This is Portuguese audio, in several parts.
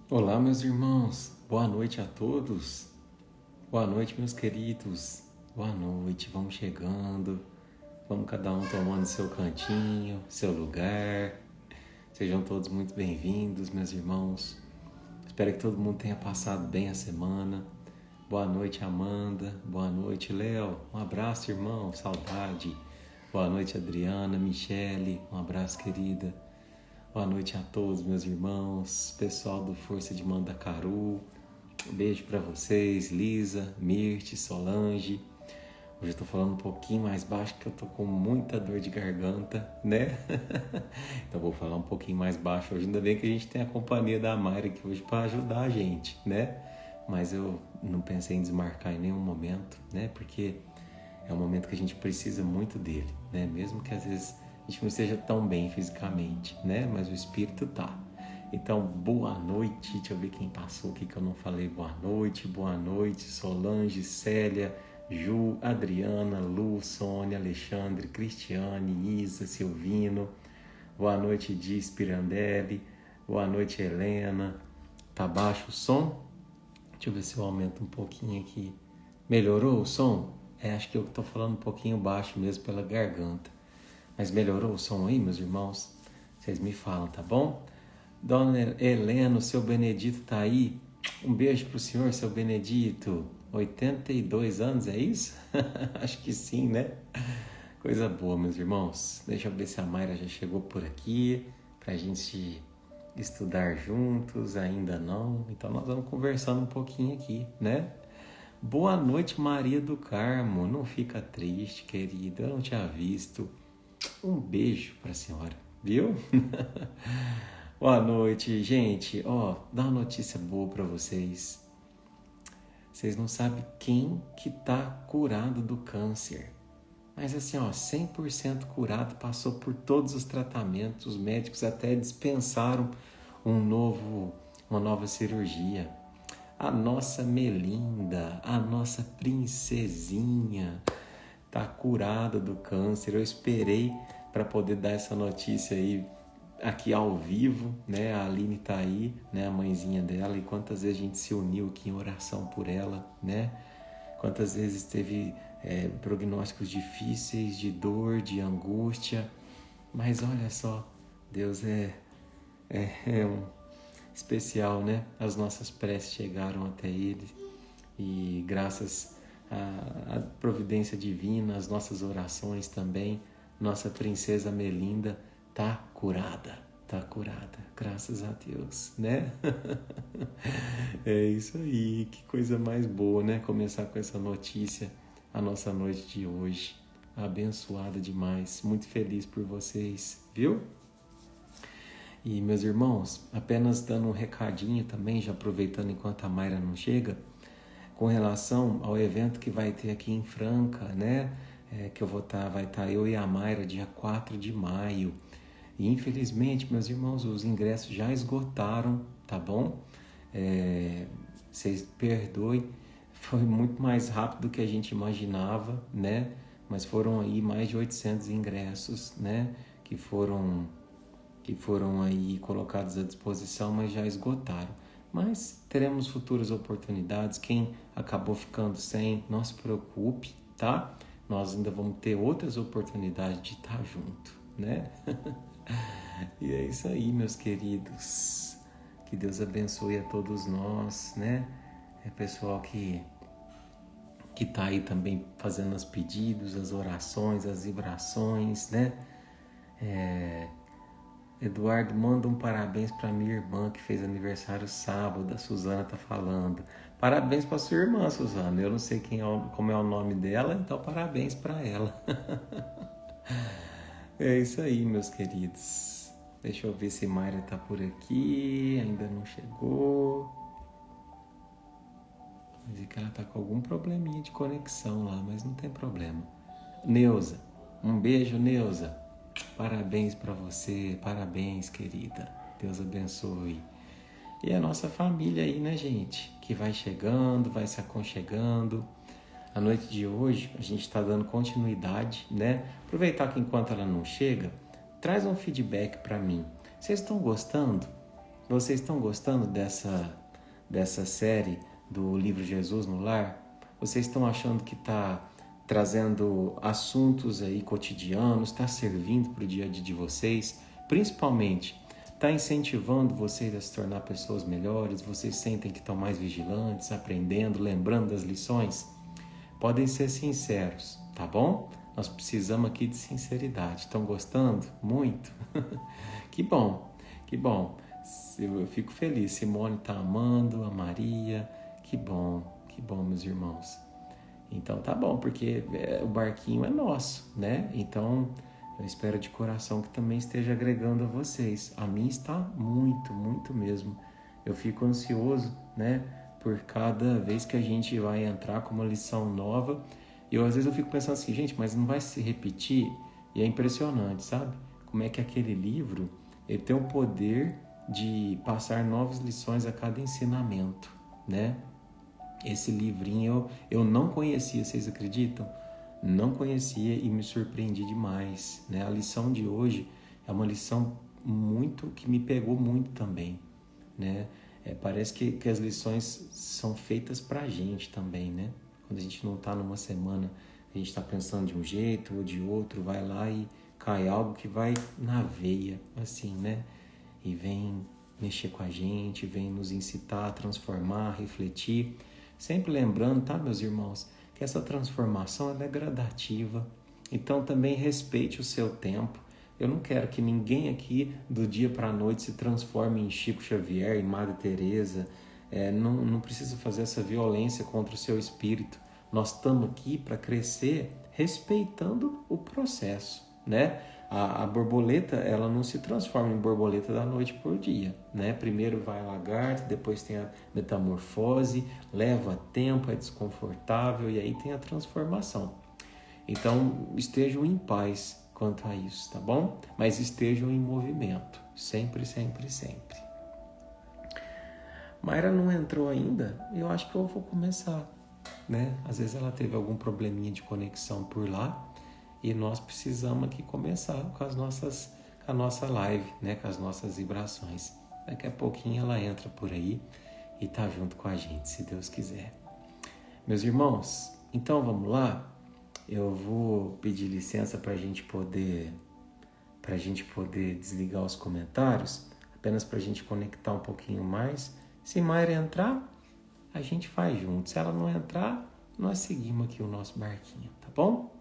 Olá, meus irmãos. Boa noite a todos. Boa noite, meus queridos. Boa noite. Vamos chegando. Vamos cada um tomando seu cantinho, seu lugar. Sejam todos muito bem-vindos, meus irmãos. Espero que todo mundo tenha passado bem a semana. Boa noite, Amanda. Boa noite, Léo. Um abraço, irmão. Saudade. Boa noite, Adriana, Michele. Um abraço, querida. Boa noite a todos, meus irmãos, pessoal do Força de Mandacaru. Um beijo para vocês, Lisa, Mirte, Solange. Hoje eu tô falando um pouquinho mais baixo porque eu tô com muita dor de garganta, né? Então vou falar um pouquinho mais baixo hoje. Ainda bem que a gente tem a companhia da Mayra aqui hoje para ajudar a gente, né? Mas eu não pensei em desmarcar em nenhum momento, né? Porque é um momento que a gente precisa muito dele, né? Mesmo que às vezes a gente não esteja tão bem fisicamente, né? Mas o espírito tá. Então, boa noite. Deixa eu ver quem passou aqui que eu não falei. Boa noite, Solange, Célia, Ju, Adriana, Lu, Sônia, Alexandre, Cristiane, Isa, Silvino. Boa noite, Diz Pirandelli. Boa noite, Helena. Tá baixo o som? Deixa eu ver se eu aumento um pouquinho aqui. Melhorou o som? Acho que eu tô falando um pouquinho baixo mesmo pela garganta. Mas melhorou o som aí, meus irmãos? Vocês me falam, tá bom? Dona Helena, o seu Benedito tá aí. Um beijo pro senhor, seu Benedito. 82 anos, é isso? Acho que sim, né? Coisa boa, meus irmãos. Deixa eu ver se a Mayra já chegou por aqui pra gente estudar juntos. Ainda não. Então nós vamos conversando um pouquinho aqui, né? Boa noite, Maria do Carmo. Não fica triste, querida. Eu não tinha visto. Um beijo para a senhora, viu? Boa noite, gente. Dá uma notícia boa para vocês. Vocês não sabem quem que tá curado do câncer. Mas assim, 100% curado, passou por todos os tratamentos, os médicos até dispensaram uma nova cirurgia. A nossa Melinda, a nossa princesinha, tá curada do câncer. Eu esperei para poder dar essa notícia aí aqui ao vivo, né? A Aline tá aí, né? A mãezinha dela, e quantas vezes a gente se uniu aqui em oração por ela, né? Quantas vezes teve prognósticos difíceis, de dor, de angústia, mas olha só, Deus é um especial, né? As nossas preces chegaram até Ele e graças à providência divina, as nossas orações também, nossa princesa Melinda tá curada, graças a Deus, né? É isso aí, que coisa mais boa, né? Começar com essa notícia, a nossa noite de hoje, abençoada demais, muito feliz por vocês, viu? E meus irmãos, apenas dando um recadinho também, já aproveitando enquanto a Mayra não chega, com relação ao evento que vai ter aqui em Franca, né? Que vai estar eu e a Mayra dia 4 de maio. E infelizmente, meus irmãos, os ingressos já esgotaram, tá bom? Vocês perdoem, foi muito mais rápido do que a gente imaginava, né? Mas foram aí mais de 800 ingressos, né? Que foram aí colocados à disposição, mas já esgotaram. Mas teremos futuras oportunidades. Quem acabou ficando sem, não se preocupe, tá? Nós ainda vamos ter outras oportunidades de estar junto, né? E é isso aí, meus queridos. Que Deus abençoe a todos nós, né? Pessoal que tá aí também fazendo os pedidos, as orações, as vibrações, né? Eduardo, manda um parabéns para minha irmã que fez aniversário sábado. A Suzana tá falando. Parabéns para sua irmã, Suzana. Eu não sei como é o nome dela, então parabéns para ela. É isso aí, meus queridos. Deixa eu ver se Mayra tá por aqui. Ainda não chegou. Mas é que ela tá com algum probleminha de conexão lá, mas não tem problema. Neuza, um beijo, Neuza. Parabéns para você, parabéns, querida. Deus abençoe. E a nossa família aí, né, gente? Que vai chegando, vai se aconchegando. A noite de hoje, a gente está dando continuidade, né? Aproveitar que enquanto ela não chega, traz um feedback para mim. Vocês estão gostando Vocês estão gostando dessa série do livro Jesus no Lar? Vocês estão achando que está trazendo assuntos aí cotidianos, está servindo para o dia a dia de vocês? Principalmente, está incentivando vocês a se tornar pessoas melhores? Vocês sentem que estão mais vigilantes, aprendendo, lembrando das lições? Podem ser sinceros, tá bom? Nós precisamos aqui de sinceridade. Estão gostando? Muito? Que bom, que bom. Eu fico feliz. Simone está amando, a Maria. Que bom, meus irmãos. Então tá bom, porque o barquinho é nosso, né? Então eu espero de coração que também esteja agregando a vocês. A mim está muito, muito mesmo. Eu fico ansioso, né? Por cada vez que a gente vai entrar com uma lição nova. E às vezes eu fico pensando assim, gente, mas não vai se repetir? E é impressionante, sabe? Como é que aquele livro ele tem o poder de passar novas lições a cada ensinamento, né? Esse livrinho eu não conhecia, vocês acreditam? Não conhecia e me surpreendi demais, né? A lição de hoje é uma lição muito que me pegou muito também, né? Parece que as lições são feitas pra gente também, né? Quando a gente não tá numa semana, a gente tá pensando de um jeito ou de outro, vai lá e cai algo que vai na veia, assim, né? E vem mexer com a gente, vem nos incitar a transformar, a refletir. Sempre lembrando, tá, meus irmãos, que essa transformação ela é gradativa. Então também respeite o seu tempo. Eu não quero que ninguém aqui do dia para a noite se transforme em Chico Xavier, em Madre Teresa. Não precisa fazer essa violência contra o seu espírito. Nós estamos aqui para crescer respeitando o processo, né? A borboleta, ela não se transforma em borboleta da noite por dia, né? Primeiro vai a lagarta, depois tem a metamorfose, leva tempo, é desconfortável e aí tem a transformação. Então, estejam em paz quanto a isso, tá bom? Mas estejam em movimento, sempre, sempre, sempre. Mayra não entrou ainda, eu acho que eu vou começar, né? Às vezes ela teve algum probleminha de conexão por lá e nós precisamos aqui começar com a nossa live, né? Com as nossas vibrações. Daqui a pouquinho ela entra por aí e tá junto com a gente, se Deus quiser. Meus irmãos, então vamos lá? Eu vou pedir licença para a gente poder desligar os comentários, apenas para a gente conectar um pouquinho mais. Se Mayra entrar, a gente faz junto. Se ela não entrar, nós seguimos aqui o nosso barquinho, tá bom?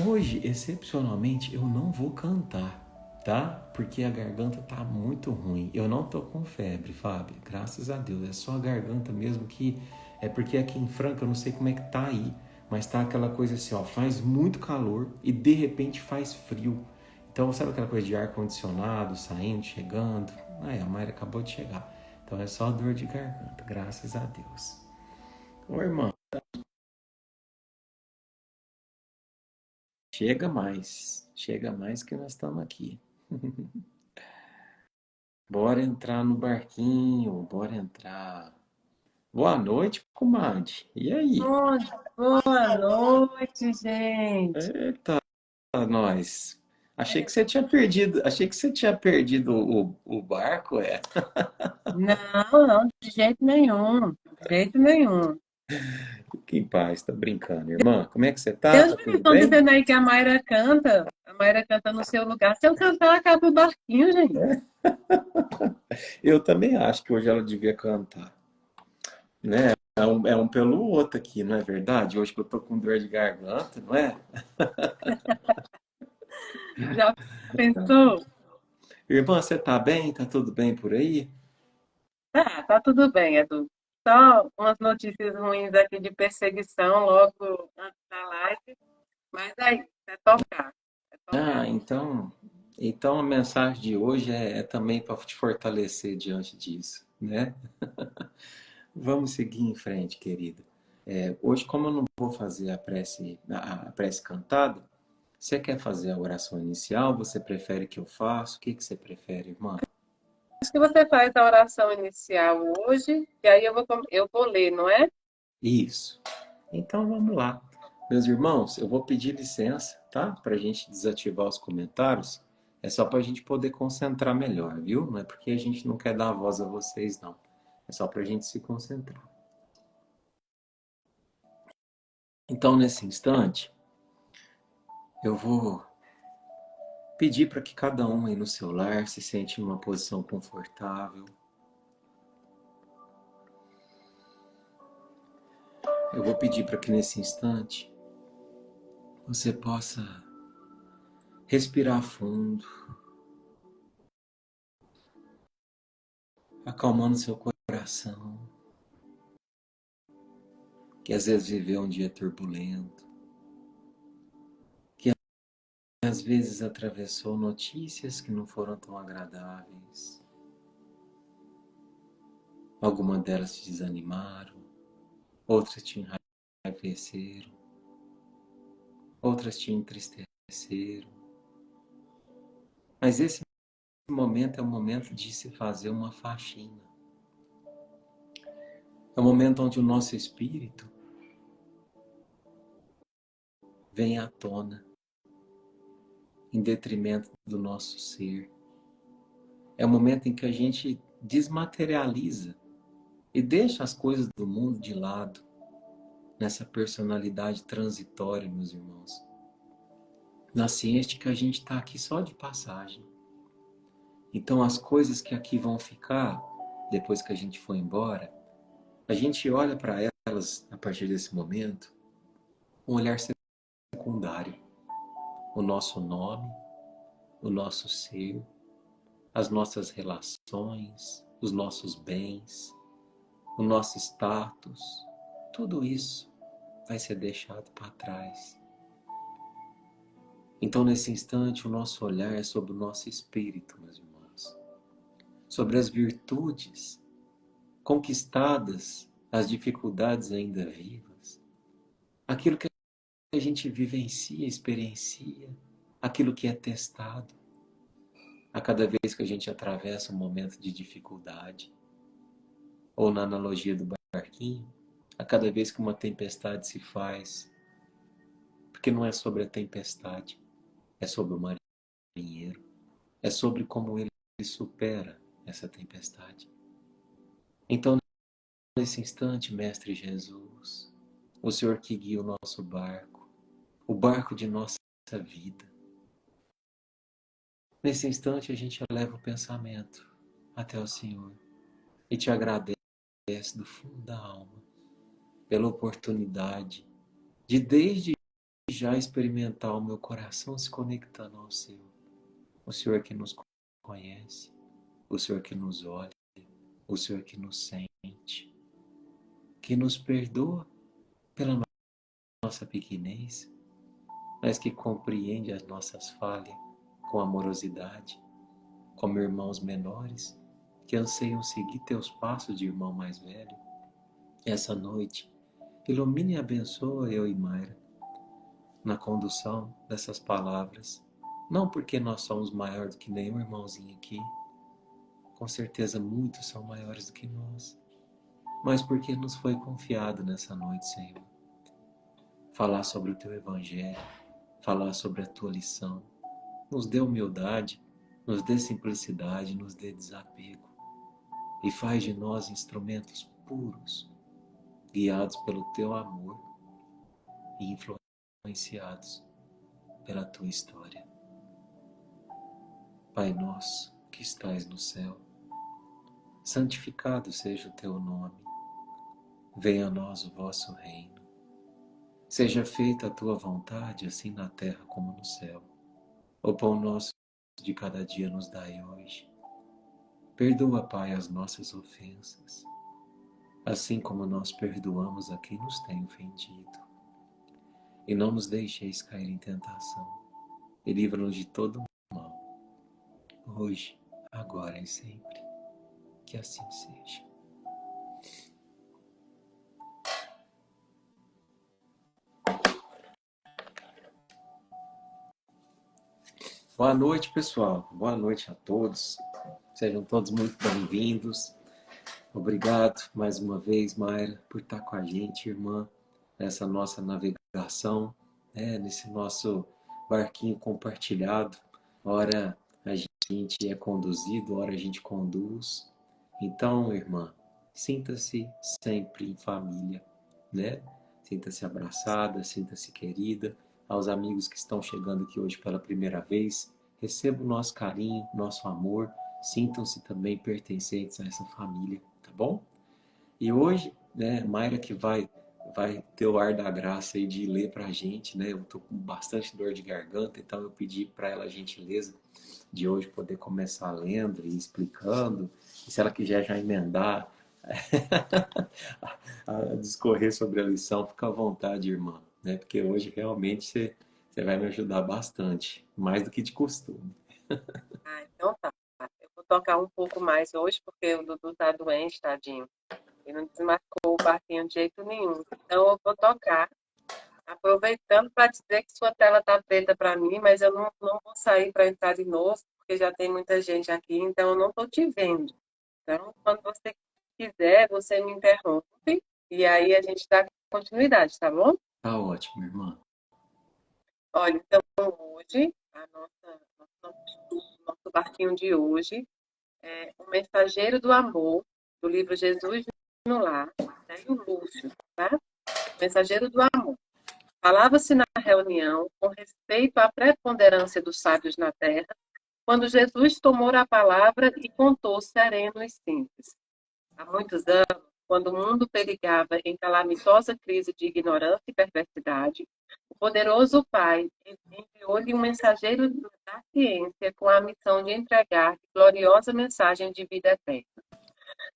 Hoje, excepcionalmente, eu não vou cantar, tá? Porque a garganta tá muito ruim. Eu não tô com febre, Fábio, graças a Deus. É só a garganta mesmo que... É porque aqui em Franca, eu não sei como é que tá aí, mas tá aquela coisa assim, ó, faz muito calor e de repente faz frio. Então, sabe aquela coisa de ar-condicionado, saindo, chegando? A Mayra acabou de chegar. Então, é só dor de garganta, graças a Deus. Ô, irmã, chega mais que nós estamos aqui. Bora entrar no barquinho, bora entrar. Boa noite, comadre. E aí? Boa noite, gente. Eita, nós. Achei que você tinha perdido o barco, é. Não, não, de jeito nenhum, de jeito nenhum. Fique em paz, tá brincando. Irmã, como é que você tá? Deus Tá me livre, tudo estão bem? dizendo aí que a Mayra canta no seu lugar. Se eu cantar, acaba o barquinho, gente. Eu também acho que hoje ela devia cantar, né? É um pelo outro aqui, não é verdade? Hoje que eu tô com dor de garganta, não é? Já pensou? Irmã, você tá bem? Tá tudo bem por aí? Tá tudo bem, Edu. Só umas notícias ruins aqui de perseguição logo antes da live, mas aí, é tocar, é Ah, tocar. então a mensagem de hoje é também para te fortalecer diante disso, né? Vamos seguir em frente, querida. Hoje, como eu não vou fazer a prece cantada, você quer fazer a oração inicial? Você prefere que eu faça? O que que você prefere, irmã? Acho que você faz a oração inicial hoje, e aí eu vou ler, não é? Isso. Então vamos lá. Meus irmãos, eu vou pedir licença, tá? Para a gente desativar os comentários. É só para a gente poder concentrar melhor, viu? Não é porque a gente não quer dar voz a vocês, não. É só para a gente se concentrar. Então, nesse instante, eu vou pedir para que cada um aí no seu lar se sente numa posição confortável. Eu vou pedir para que nesse instante você possa respirar fundo, acalmando seu coração, que às vezes viveu um dia turbulento, que às vezes atravessou notícias que não foram tão agradáveis. Algumas delas te desanimaram, outras te enraiveceram, outras te entristeceram. Mas esse momento é o momento de se fazer uma faxina. É o momento onde o nosso espírito vem à tona, em detrimento do nosso ser. É o momento em que a gente desmaterializa e deixa as coisas do mundo de lado, nessa personalidade transitória, meus irmãos. Na ciência de que a gente está aqui só de passagem. Então as coisas que aqui vão ficar, depois que a gente for embora, a gente olha para elas, a partir desse momento, um olhar secundário. O nosso nome, o nosso ser, as nossas relações, os nossos bens, o nosso status, tudo isso vai ser deixado para trás. Então, nesse instante, o nosso olhar é sobre o nosso espírito, meus irmãos, sobre as virtudes conquistadas, as dificuldades ainda vivas, aquilo que a gente vivencia, experiencia, aquilo que é testado. A cada vez que a gente atravessa um momento de dificuldade, ou na analogia do barquinho, a cada vez que uma tempestade se faz, porque não é sobre a tempestade, é sobre o marinheiro, é sobre como ele supera essa tempestade. Então, nesse instante, Mestre Jesus, o Senhor que guia o nosso barco, o barco de nossa vida, nesse instante a gente eleva o pensamento até o Senhor e te agradece do fundo da alma pela oportunidade de desde já experimentar o meu coração se conectando ao seu. O Senhor que nos conhece, o Senhor que nos olha, o Senhor que nos sente, que nos perdoa pela nossa pequenez, mas que compreende as nossas falhas com amorosidade, como irmãos menores que anseiam seguir teus passos de irmão mais velho. Essa noite, ilumine e abençoa eu e Mayra na condução dessas palavras, não porque nós somos maiores do que nenhum irmãozinho aqui, com certeza muitos são maiores do que nós, mas porque nos foi confiado nessa noite, Senhor, falar sobre o teu evangelho, falar sobre a tua lição. Nos dê humildade, nos dê simplicidade, nos dê desapego e faz de nós instrumentos puros, guiados pelo teu amor e influenciados pela tua história. Pai nosso que estais no céu, santificado seja o teu nome. Venha a nós o vosso reino. Seja feita a tua vontade, assim na terra como no céu. O pão nosso de cada dia nos dai hoje. Perdoa, Pai, as nossas ofensas, assim como nós perdoamos a quem nos tem ofendido. E não nos deixeis cair em tentação, e livra-nos de todo mal, hoje, agora e sempre. Que assim seja. Boa noite, pessoal. Boa noite a todos. Sejam todos muito bem-vindos. Obrigado mais uma vez, Mayra, por estar com a gente, irmã, nessa nossa navegação, nesse nosso barquinho compartilhado. Ora, A gente é conduzido, ora a gente conduz. Então, irmã, sinta-se sempre em família, né? Sinta-se abraçada, sinta-se querida. Aos amigos que estão chegando aqui hoje pela primeira vez, receba o nosso carinho, nosso amor. Sintam-se também pertencentes a essa família, tá bom? E hoje, né, Mayra que vai ter o ar da graça aí de ler para a gente, né? Eu tô com bastante dor de garganta, então eu pedi para ela a gentileza de hoje poder começar lendo e explicando. E se ela quiser já emendar a discorrer sobre a lição, fica à vontade, irmã, né? Porque hoje realmente você vai me ajudar bastante, mais do que de costume. Ah, então tá. Eu vou tocar um pouco mais hoje, porque o Dudu tá doente, tadinho. Ele não desmarcou o barquinho de jeito nenhum. Então eu vou tocar, aproveitando para dizer que sua tela tá preta para mim, mas eu não vou sair para entrar de novo, porque já tem muita gente aqui, então eu não estou te vendo. Então, quando você quiser, você me interrompe e aí a gente dá continuidade, tá bom? Tá ótimo, irmã. Olha, então hoje, nosso estudo, nosso barquinho de hoje é O Mensageiro do Amor, do livro Jesus no Lar, Célio Lúcio, tá? O Mensageiro do Amor. Falava-se na reunião com respeito à preponderância dos sábios na terra, quando Jesus tomou a palavra e contou sereno e simples. Há muitos anos, quando o mundo perigava em calamitosa crise de ignorância e perversidade, o poderoso Pai enviou-lhe um mensageiro da ciência com a missão de entregar gloriosa mensagem de vida eterna.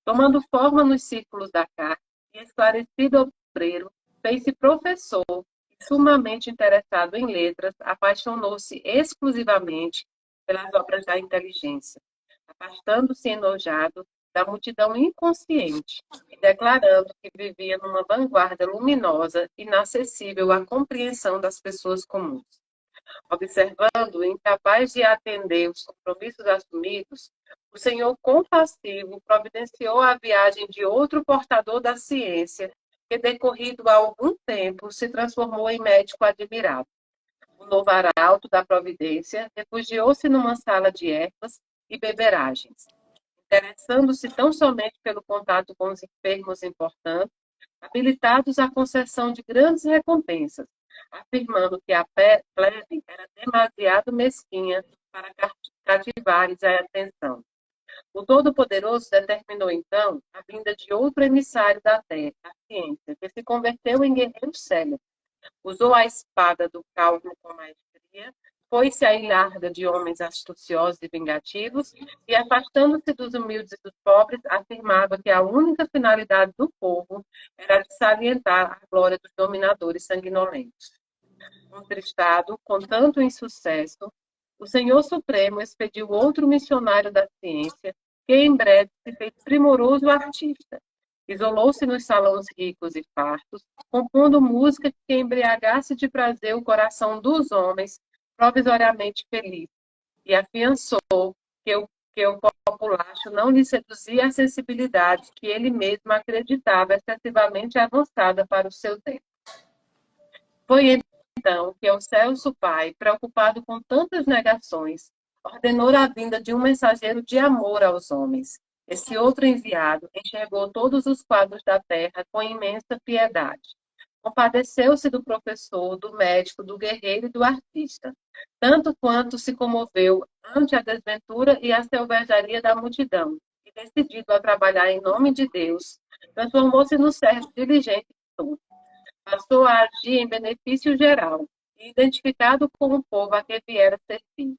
Tomando forma nos círculos da carne, e esclarecido obreiro, fez-se professor e, sumamente interessado em letras, apaixonou-se exclusivamente pelas obras da inteligência, afastando-se enojado da multidão inconsciente e declarando que vivia numa vanguarda luminosa, inacessível à compreensão das pessoas comuns. Observando-o incapaz de atender os compromissos assumidos, o Senhor compassivo providenciou a viagem de outro portador da ciência, que, decorrido há algum tempo, se transformou em médico admirado. O novo arauto da providência refugiou-se numa sala de ervas e beberagens, interessando-se tão somente pelo contato com os enfermos importantes, habilitados à concessão de grandes recompensas, afirmando que a plebe era demasiado mesquinha para cativar-lhes a atenção. O Todo-Poderoso determinou, então, a vinda de outro emissário da terra, a ciência, que se converteu em guerreiro célebre. Usou a espada do cálculo com maestria, foi-se à ilharga de homens astuciosos e vingativos, e, afastando-se dos humildes e dos pobres, afirmava que a única finalidade do povo era de salientar a glória dos dominadores sanguinolentos. Contristado com tanto insucesso, o Senhor Supremo expediu outro missionário da ciência, que em breve se fez primoroso artista. Isolou-se nos salões ricos e fartos, compondo música que embriagasse de prazer o coração dos homens provisoriamente felizes, e afiançou que o populacho não lhe seduzia a sensibilidade que ele mesmo acreditava excessivamente avançada para o seu tempo. Foi então que o Celso Pai, preocupado com tantas negações, ordenou a vinda de um mensageiro de amor aos homens. Esse outro enviado enxergou todos os quadros da terra com imensa piedade. Compadeceu-se do professor, do médico, do guerreiro e do artista, tanto quanto se comoveu ante a desventura e a selvageria da multidão, e, decidido a trabalhar em nome de Deus, transformou-se no servo diligente de todos. Passou a agir em benefício geral, e identificado com o povo a que viera servir.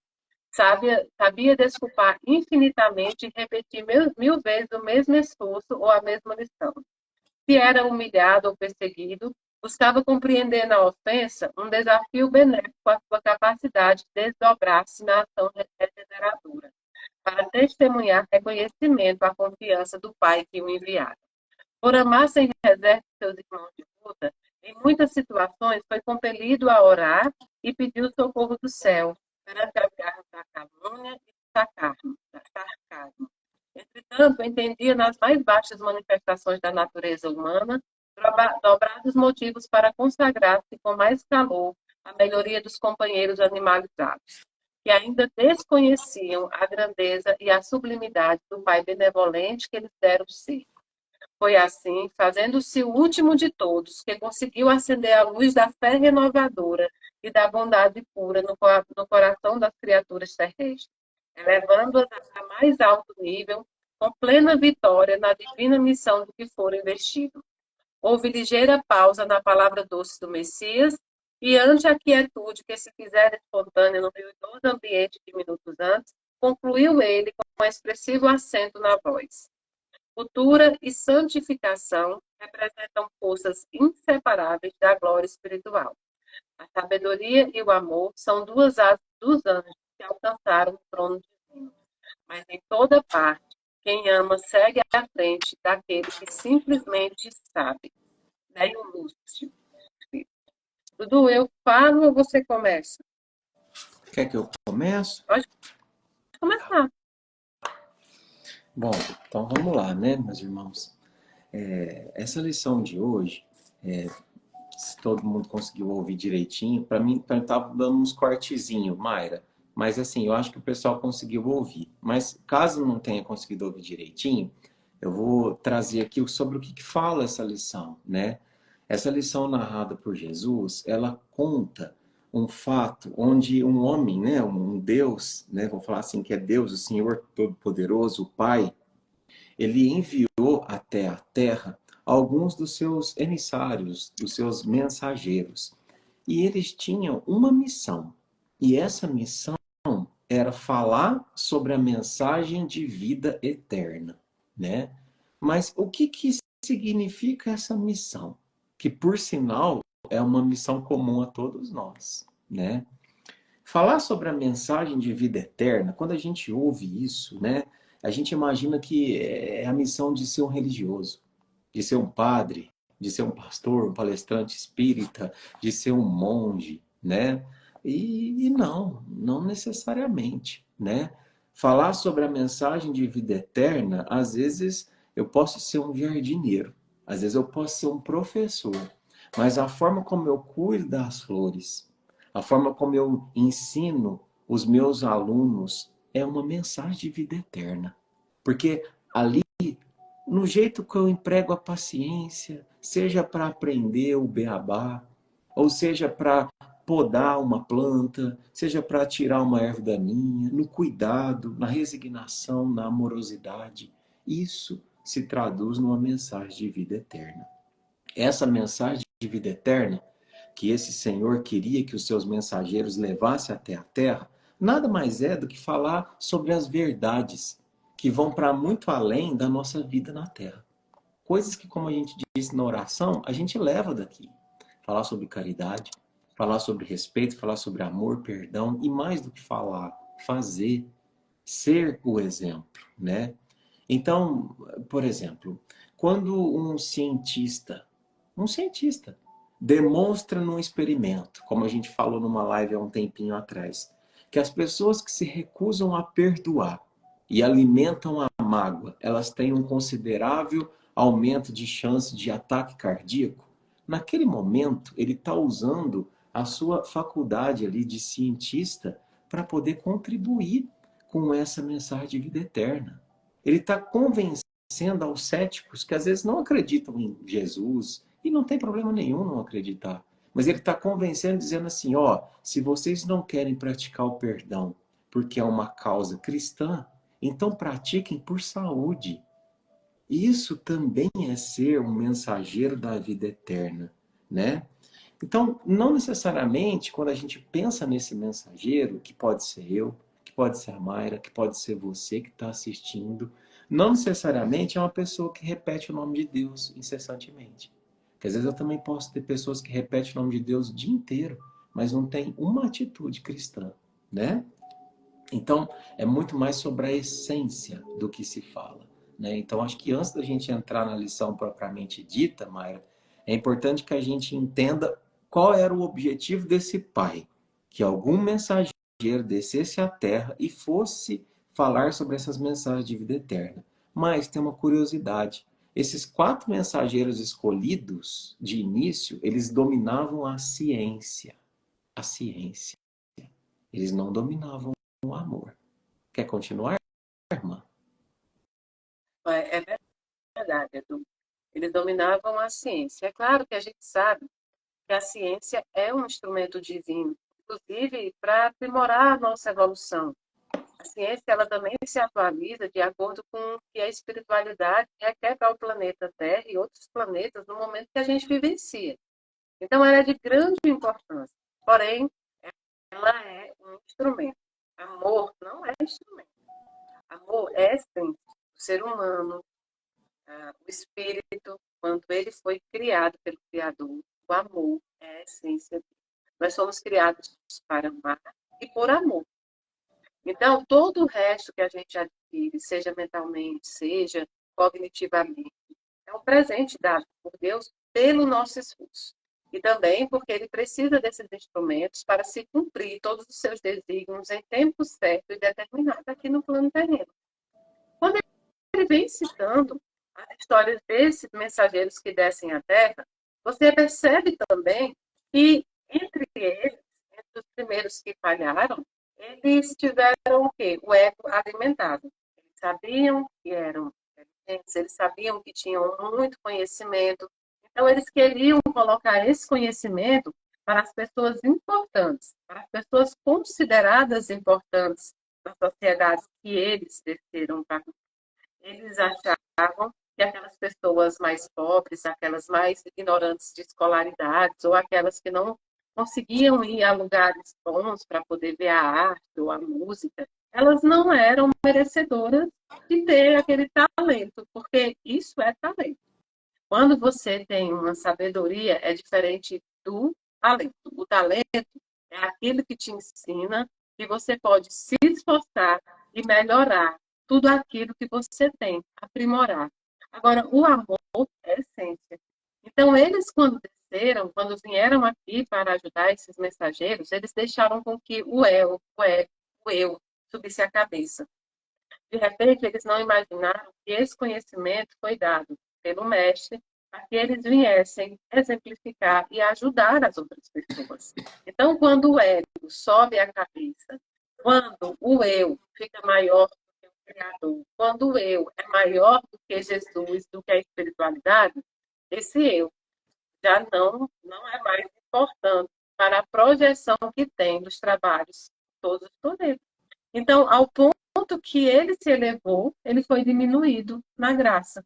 Sabia desculpar infinitamente e repetir mil vezes o mesmo esforço ou a mesma lição. Se era humilhado ou perseguido, buscava compreender na ofensa um desafio benéfico à sua capacidade de desdobrar-se na ação regeneradora, para testemunhar reconhecimento à confiança do Pai que o enviara. Por amar sem reserva seus irmãos de luta, em muitas situações foi compelido a orar e pedir o socorro do céu, perante as garras da calúnia e do sarcasmo. Entretanto, entendia nas mais baixas manifestações da natureza humana dobrados motivos para consagrar-se com mais calor à melhoria dos companheiros animalizados. que ainda desconheciam a grandeza e a sublimidade do Pai benevolente que eles deram ser. Foi assim, fazendo-se o último de todos, que conseguiu acender a luz da fé renovadora e da bondade pura no coração das criaturas terrestres, elevando-as a mais alto nível, com plena vitória na divina missão do que foram investidos. Houve ligeira pausa na palavra doce do Messias, e ante a quietude que se fizera espontânea no ruidoso ambiente de minutos antes, concluiu ele com um expressivo acento na voz. Cultura e santificação representam forças inseparáveis da glória espiritual. A sabedoria e o amor são duas asas dos anjos que alcançaram o trono divino. Mas em toda parte, quem ama segue à frente daquele que simplesmente sabe. Daí o Lúcio. Dudu, eu falo ou você começa? Quer que eu comece? Pode começar. Bom, então vamos lá, né, meus irmãos? Essa lição de hoje, se todo mundo conseguiu ouvir direitinho, para mim estava dando uns cortezinhos, Mayra. Mas assim, eu acho que o pessoal conseguiu ouvir. Mas caso não tenha conseguido ouvir direitinho, eu vou trazer aqui sobre o que fala essa lição, né? Essa lição narrada por Jesus, ela conta um fato onde um homem, né, um Deus, né, vamos falar assim, que é Deus, o Senhor Todo-Poderoso, o Pai, ele enviou até a terra alguns dos seus emissários, dos seus mensageiros. E eles tinham uma missão. E essa missão era falar sobre a mensagem de vida eterna, né? Mas o que significa essa missão? Que, por sinal, é uma missão comum a todos nós, né? Falar sobre a mensagem de vida eterna, quando a gente ouve isso, né? A gente imagina que é a missão de ser um religioso, de ser um padre, de ser um pastor, um palestrante espírita, de ser um monge, né? E não necessariamente, né? Falar sobre a mensagem de vida eterna, às vezes eu posso ser um jardineiro, às vezes eu posso ser um professor, mas a forma como eu cuido das flores, a forma como eu ensino os meus alunos é uma mensagem de vida eterna. Porque ali, no jeito que eu emprego a paciência, seja para aprender o beabá, ou seja para podar uma planta, seja para tirar uma erva daninha, no cuidado, na resignação, na amorosidade, isso se traduz numa mensagem de vida eterna. Essa mensagem de vida eterna que esse Senhor queria que os seus mensageiros levassem até a terra, nada mais é do que falar sobre as verdades que vão para muito além da nossa vida na terra. Coisas que, como a gente disse na oração, a gente leva daqui. Falar sobre caridade, falar sobre respeito, falar sobre amor, perdão e mais do que falar, fazer, ser o exemplo, né? Então, por exemplo, quando um cientista demonstra num experimento, como a gente falou numa live há um tempinho atrás, que as pessoas que se recusam a perdoar e alimentam a mágoa, elas têm um considerável aumento de chance de ataque cardíaco. Naquele momento, ele está usando a sua faculdade ali de cientista para poder contribuir com essa mensagem de vida eterna. Ele está convencendo aos céticos que às vezes não acreditam em Jesus, e não tem problema nenhum não acreditar. Mas ele está convencendo, dizendo assim, ó, se vocês não querem praticar o perdão porque é uma causa cristã, então pratiquem por saúde. Isso também é ser um mensageiro da vida eterna, né? Então, não necessariamente, quando a gente pensa nesse mensageiro, que pode ser eu, que pode ser a Mayra, que pode ser você que está assistindo, não necessariamente é uma pessoa que repete o nome de Deus incessantemente. Porque às vezes eu também posso ter pessoas que repetem o nome de Deus o dia inteiro, mas não tem uma atitude cristã, né? Então, é muito mais sobre a essência do que se fala, né? Então, acho que antes da gente entrar na lição propriamente dita, Mayra, é importante que a gente entenda qual era o objetivo desse pai, que algum mensageiro descesse à terra e fosse falar sobre essas mensagens de vida eterna. Mas tem uma curiosidade. Esses 4 mensageiros escolhidos de início, eles dominavam a ciência. A ciência. Eles não dominavam no amor. Quer continuar, irmã? É verdade, Edu. Eles dominavam a ciência. É claro que a gente sabe que a ciência é um instrumento divino, inclusive para aprimorar a nossa evolução. A ciência ela também se atualiza de acordo com o que a espiritualidade requer para o planeta Terra e outros planetas no momento que a gente vivencia. Então, ela é de grande importância. Porém, ela é um instrumento. Amor não é instrumento. Amor é essência. O ser humano, o espírito, quando ele foi criado pelo Criador, o amor é a essência dele. Nós somos criados para amar e por amor. Então, todo o resto que a gente adquire, seja mentalmente, seja cognitivamente, é um presente dado por Deus pelo nosso esforço. E também porque ele precisa desses instrumentos para se cumprir todos os seus desígnios em tempo certo e determinado aqui no plano terreno. Quando ele vem citando as histórias desses mensageiros que descem à Terra, você percebe também que entre eles, entre os primeiros que falharam, eles tiveram o quê? O ego alimentado. Eles sabiam que eram inteligentes, eles sabiam que tinham muito conhecimento, então eles queriam colocar esse conhecimento para as pessoas importantes, para as pessoas consideradas importantes na sociedade que eles desceram para. Eles achavam que aquelas pessoas mais pobres, aquelas mais ignorantes de escolaridades, ou aquelas que não conseguiam ir a lugares bons para poder ver a arte ou a música, elas não eram merecedoras de ter aquele talento, porque isso é talento. Quando você tem uma sabedoria, é diferente do talento. O talento é aquilo que te ensina que você pode se esforçar e melhorar tudo aquilo que você tem, aprimorar. Agora, o amor é essência. Então, eles, quando desceram, quando vieram aqui para ajudar esses mensageiros, eles deixaram com que o eu subisse a cabeça. De repente, eles não imaginaram que esse conhecimento foi dado pelo mestre para que eles viessem exemplificar e ajudar as outras pessoas. Então, quando o ego sobe a cabeça, quando o eu fica maior do que o Criador, quando o eu é maior do que Jesus, do que a espiritualidade, esse eu já não é mais importante para a projeção que tem dos trabalhos todos os planetas. Então, ao ponto que ele se elevou, ele foi diminuído na graça.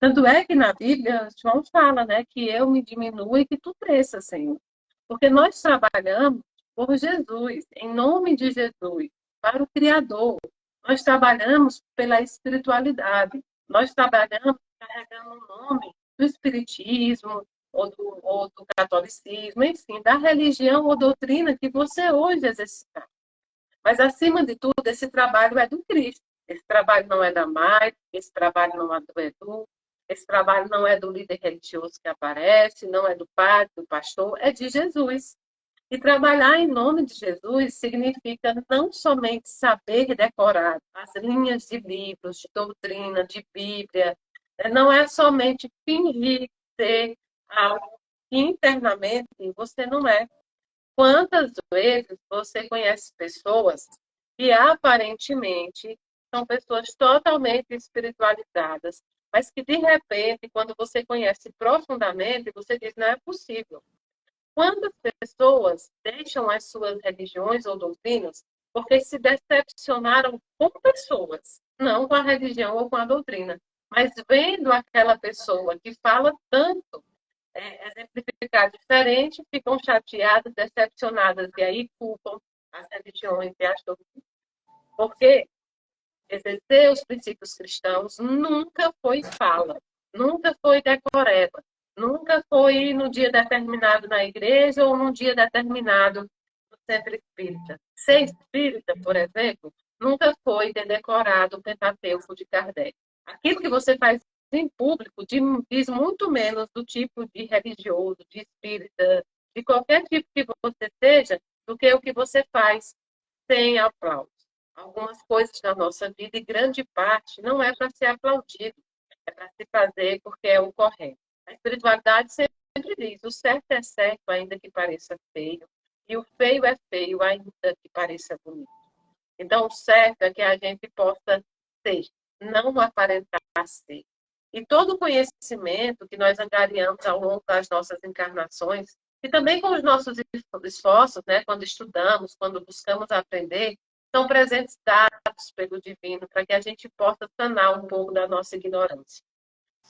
Tanto é que na Bíblia, João fala, né, que eu me diminua e que tu cresça, Senhor. Porque nós trabalhamos por Jesus, em nome de Jesus, para o Criador. Nós trabalhamos pela espiritualidade. Nós trabalhamos carregando o nome do Espiritismo, ou do catolicismo, enfim, da religião ou doutrina que você hoje exercita. Mas, acima de tudo, esse trabalho é do Cristo. Esse trabalho não é da Mai, esse trabalho não é do Edu, esse trabalho não é do líder religioso que aparece, não é do padre, do pastor, é de Jesus. E trabalhar em nome de Jesus significa não somente saber decorar as linhas de livros, de doutrina, de Bíblia, não é somente fingir ser algo que internamente você não é. Quantas vezes você conhece pessoas que aparentemente são pessoas totalmente espiritualizadas, mas que de repente, quando você conhece profundamente, você diz, não é possível. Quantas pessoas deixam as suas religiões ou doutrinas porque se decepcionaram com pessoas, não com a religião ou com a doutrina, mas vendo aquela pessoa que fala tanto exemplificar diferente, ficam chateadas, decepcionadas, e aí culpam as religiões e as doutrinas. Porque exercer os princípios cristãos nunca foi fala, nunca foi decoreba, nunca foi no dia determinado na igreja ou no dia determinado no centro espírita. Ser espírita, por exemplo, nunca foi ter decorado o Pentateuco de Kardec. Aquilo que você faz em público diz muito menos do tipo de religioso, de espírita, de qualquer tipo que você seja, do que o que você faz sem aplauso. Algumas coisas na nossa vida, e grande parte, não é para ser aplaudido, é para se fazer porque é o correto. A espiritualidade sempre diz: o certo é certo, ainda que pareça feio, e o feio é feio, ainda que pareça bonito. Então, o certo é que a gente possa ser, não aparentar ser. E todo o conhecimento que nós angariamos ao longo das nossas encarnações, e também com os nossos esforços, né, quando estudamos, quando buscamos aprender, são presentes dados pelo divino para que a gente possa sanar um pouco da nossa ignorância.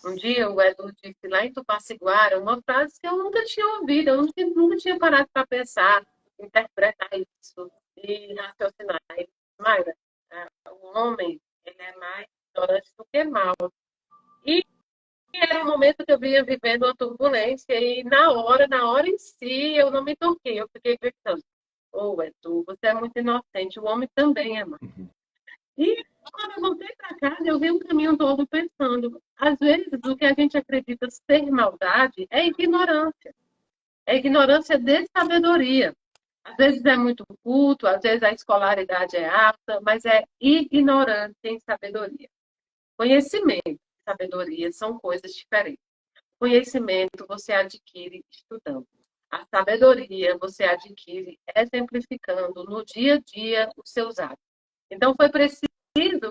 Um dia o Edu disse lá em Tupaciguara uma frase que eu nunca tinha ouvido, eu nunca tinha parado para pensar, interpretar isso e raciocinar. Ele disse, Mayra, o homem ele é mais ignorante do que mal. E era um momento que eu vinha vivendo uma turbulência e na hora em si, eu não me toquei. Eu fiquei pensando, Edu, você é muito inocente, o homem também é mal. Uhum. E quando eu voltei para casa, eu vi um caminho todo pensando. Às vezes, o que a gente acredita ser maldade é ignorância. É ignorância de sabedoria. Às vezes é muito culto, às vezes a escolaridade é alta, mas é ignorância em sabedoria. Conhecimento e sabedoria são coisas diferentes. Conhecimento você adquire estudando. A sabedoria você adquire exemplificando no dia a dia os seus atos. Então, foi preciso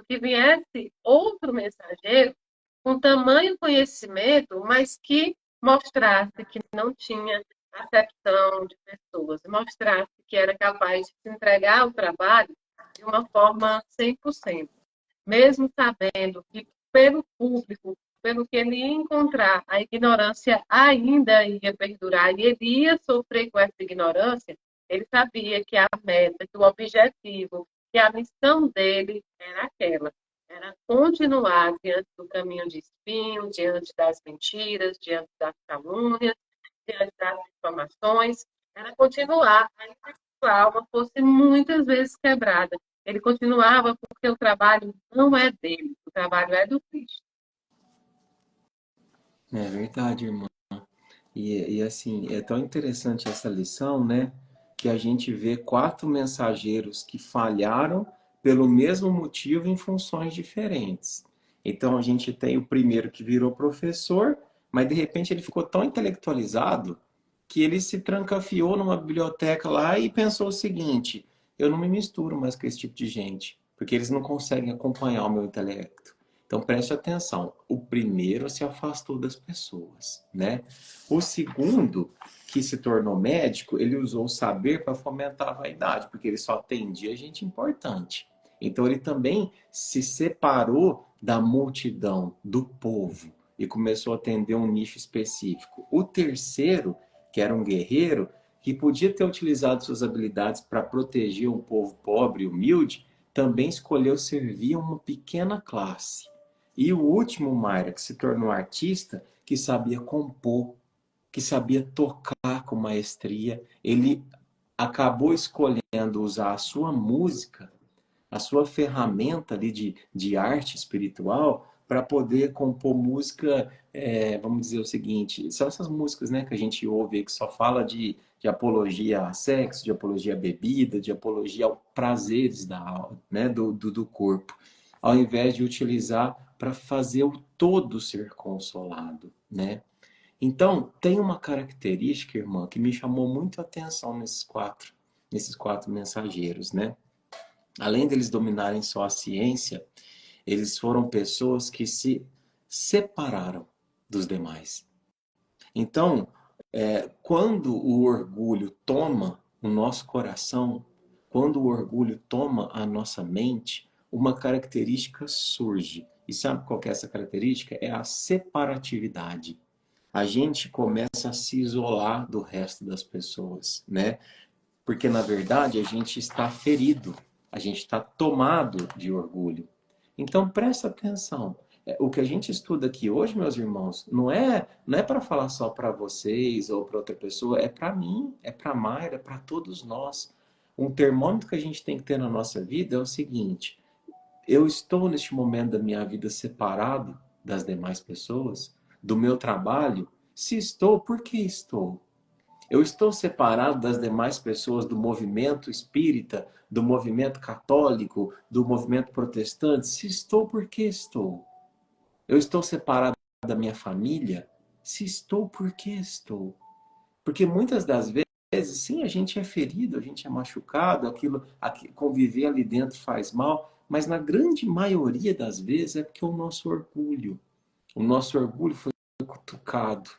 que viesse outro mensageiro com tamanho conhecimento, mas que mostrasse que não tinha acepção de pessoas, mostrasse que era capaz de se entregar ao trabalho de uma forma 100%, mesmo sabendo que pelo público, pelo que ele ia encontrar, a ignorância ainda ia perdurar e ele ia sofrer com essa ignorância, ele sabia que a meta, que o objetivo, que a missão dele era aquela, era continuar diante do caminho de espinho, diante das mentiras, diante das calúnias, diante das informações, era continuar, ainda que a alma fosse muitas vezes quebrada. Ele continuava porque o trabalho não é dele, o trabalho é do Cristo. É verdade, irmã. E assim, é tão interessante essa lição, né? Que a gente vê quatro mensageiros que falharam pelo mesmo motivo em funções diferentes. Então a gente tem o primeiro que virou professor, mas de repente ele ficou tão intelectualizado que ele se trancafiou numa biblioteca lá e pensou o seguinte: eu não me misturo mais com esse tipo de gente, porque eles não conseguem acompanhar o meu intelecto. Então preste atenção, o primeiro se afastou das pessoas, né? O segundo, que se tornou médico, ele usou o saber para fomentar a vaidade, porque ele só atendia gente importante. Então ele também se separou da multidão, do povo, e começou a atender um nicho específico. O terceiro, que era um guerreiro, que podia ter utilizado suas habilidades para proteger um povo pobre e humilde, também escolheu servir a uma pequena classe. E o último, Mayra, que se tornou artista, que sabia compor, que sabia tocar com maestria, ele acabou escolhendo usar a sua música, a sua ferramenta ali de arte espiritual, para poder compor música, vamos dizer o seguinte, são essas músicas, né, que a gente ouve que só fala de apologia a sexo, de apologia à bebida, de apologia aos prazeres da alma, né, do corpo, ao invés de utilizar para fazer o todo ser consolado, né? Então, tem uma característica, irmã, que me chamou muito a atenção nesses quatro mensageiros, né? Além deles dominarem só a ciência, eles foram pessoas que se separaram dos demais. Então, quando o orgulho toma o nosso coração, quando o orgulho toma a nossa mente, uma característica surge. E sabe qual que é essa característica? É a separatividade. A gente começa a se isolar do resto das pessoas, né? Porque na verdade a gente está ferido, a gente está tomado de orgulho. Então presta atenção. O que a gente estuda aqui hoje, meus irmãos, não é para falar só para vocês ou para outra pessoa, é para mim, é para Mayra, é para todos nós. Um termômetro que a gente tem que ter na nossa vida é o seguinte: eu estou neste momento da minha vida separado das demais pessoas, do meu trabalho? Se estou, por que estou? Eu estou separado das demais pessoas do movimento espírita, do movimento católico, do movimento protestante? Se estou, por que estou? Eu estou separado da minha família? Se estou, por que estou? Porque muitas das vezes vezes, sim, a gente é ferido, a gente é machucado, conviver ali dentro faz mal, mas na grande maioria das vezes é porque o nosso orgulho foi cutucado,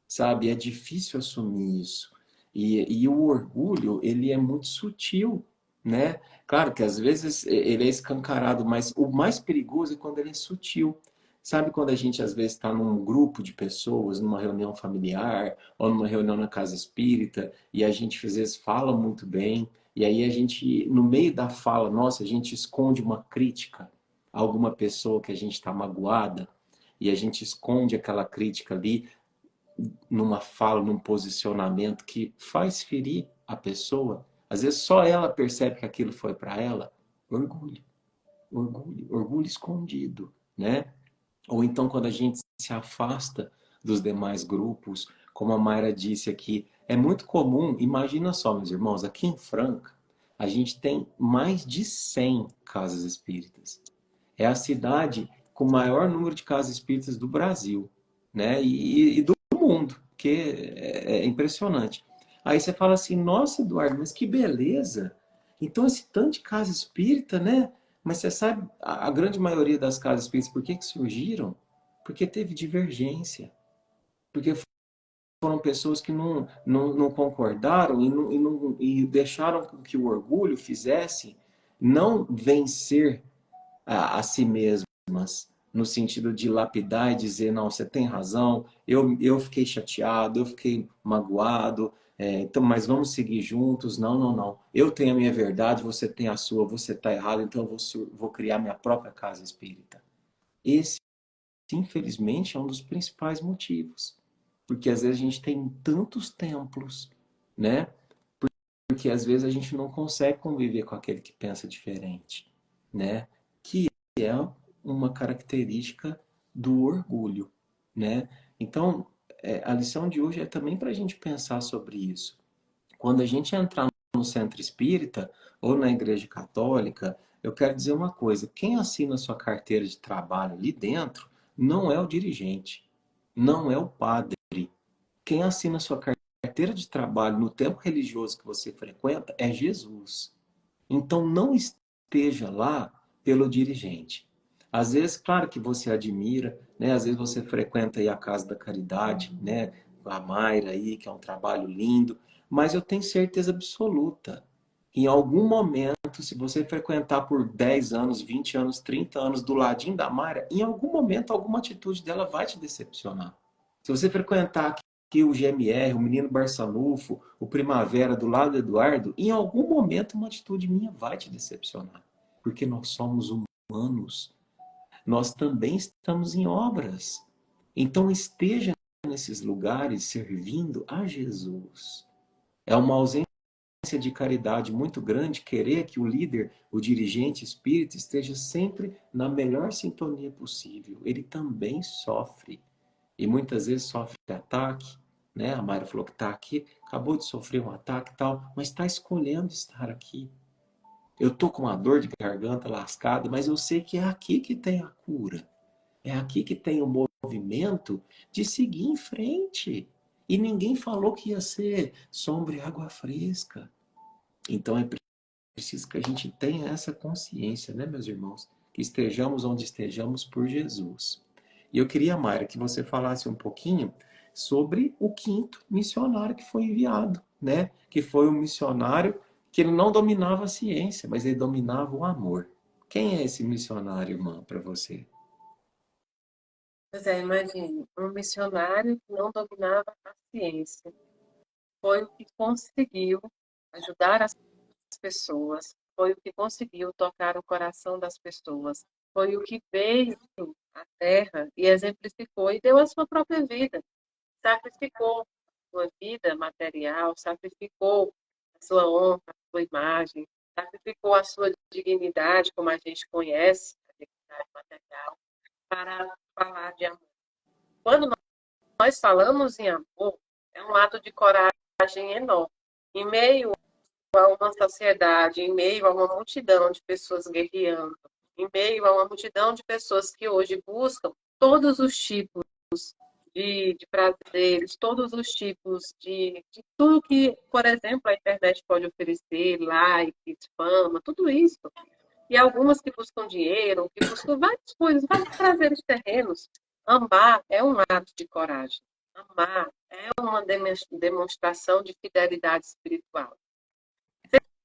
sabe? É difícil assumir isso. E o orgulho, ele é muito sutil, né? Claro que às vezes ele é escancarado, mas o mais perigoso é quando ele é sutil. Sabe quando a gente às vezes está num grupo de pessoas, numa reunião familiar, ou numa reunião na casa espírita, e a gente às vezes fala muito bem, e aí a gente, no meio da fala, nossa, a gente esconde uma crítica a alguma pessoa que a gente está magoada, e a gente esconde aquela crítica ali numa fala, num posicionamento que faz ferir a pessoa. Às vezes só ela percebe que aquilo foi para ela. Orgulho, orgulho escondido, né? Ou então quando a gente se afasta dos demais grupos, como a Mayra disse aqui, é muito comum, imagina só, meus irmãos, aqui em Franca, a gente tem mais de 100 casas espíritas. É a cidade com o maior número de casas espíritas do Brasil, né? E do mundo, que é impressionante. Aí você fala assim, nossa, Eduardo, mas que beleza! Então esse tanto de casa espírita, né? Mas você sabe, a grande maioria das casas espíritas, por que surgiram? Porque teve divergência. Porque foram pessoas que não concordaram e deixaram que o orgulho fizesse não vencer a si mesmas, no sentido de lapidar e dizer, não, você tem razão, eu fiquei chateado, eu fiquei magoado, então, mas vamos seguir juntos. Não, não, não. Eu tenho a minha verdade, você tem a sua, você está errado, então eu vou criar minha própria casa espírita. Esse, infelizmente, é um dos principais motivos. Porque às vezes a gente tem tantos templos, né? Porque às vezes a gente não consegue conviver com aquele que pensa diferente, né? Que é uma característica do orgulho, né? Então, a lição de hoje é também para a gente pensar sobre isso. Quando a gente entrar no centro espírita ou na igreja católica, eu quero dizer uma coisa: quem assina a sua carteira de trabalho ali dentro não é o dirigente, não é o padre. Quem assina a sua carteira de trabalho no tempo religioso que você frequenta é Jesus. Então não esteja lá pelo dirigente. Às vezes, claro que você admira, né? Às vezes você frequenta aí a Casa da Caridade, né? A Mayra aí, que é um trabalho lindo, mas eu tenho certeza absoluta. Em algum momento, se você frequentar por 10 anos, 20 anos, 30 anos do ladinho da Mayra, em algum momento, alguma atitude dela vai te decepcionar. Se você frequentar aqui o GMR, o Menino Barçanufo, o Primavera do lado do Eduardo, em algum momento uma atitude minha vai te decepcionar. Porque nós somos humanos. Nós também estamos em obras. Então esteja nesses lugares servindo a Jesus. É uma ausência de caridade muito grande querer que o líder, o dirigente espírita, esteja sempre na melhor sintonia possível. Ele também sofre. E muitas vezes sofre ataque, né? A Mayra falou que está aqui, acabou de sofrer um ataque e tal, mas está escolhendo estar aqui. Eu estou com uma dor de garganta lascada, mas eu sei que é aqui que tem a cura. É aqui que tem o movimento de seguir em frente. E ninguém falou que ia ser sombra e água fresca. Então é preciso que a gente tenha essa consciência, né, meus irmãos? Que estejamos onde estejamos por Jesus. E eu queria, Mayra, que você falasse um pouquinho sobre o quinto missionário que foi enviado, né? Que foi um missionário que ele não dominava a ciência, mas ele dominava o amor. Quem é esse missionário, irmã, para você? Pois é, imagine, um missionário que não dominava a ciência. Foi o que conseguiu ajudar as pessoas, foi o que conseguiu tocar o coração das pessoas, foi o que veio à Terra e exemplificou e deu a sua própria vida, sacrificou a sua vida material, sacrificou a sua honra, a sua imagem, sacrificou a sua dignidade, como a gente conhece, a dignidade material, para falar de amor. Quando nós falamos em amor, é um ato de coragem enorme. Em meio a uma sociedade, em meio a uma multidão de pessoas guerreando, em meio a uma multidão de pessoas que hoje buscam todos os tipos de prazeres, todos os tipos de tudo que, por exemplo, a internet pode oferecer, likes, fama, tudo isso. E algumas que buscam dinheiro, que buscam várias coisas, vários prazeres terrenos. Amar é um ato de coragem. Amar é uma demonstração de fidelidade espiritual.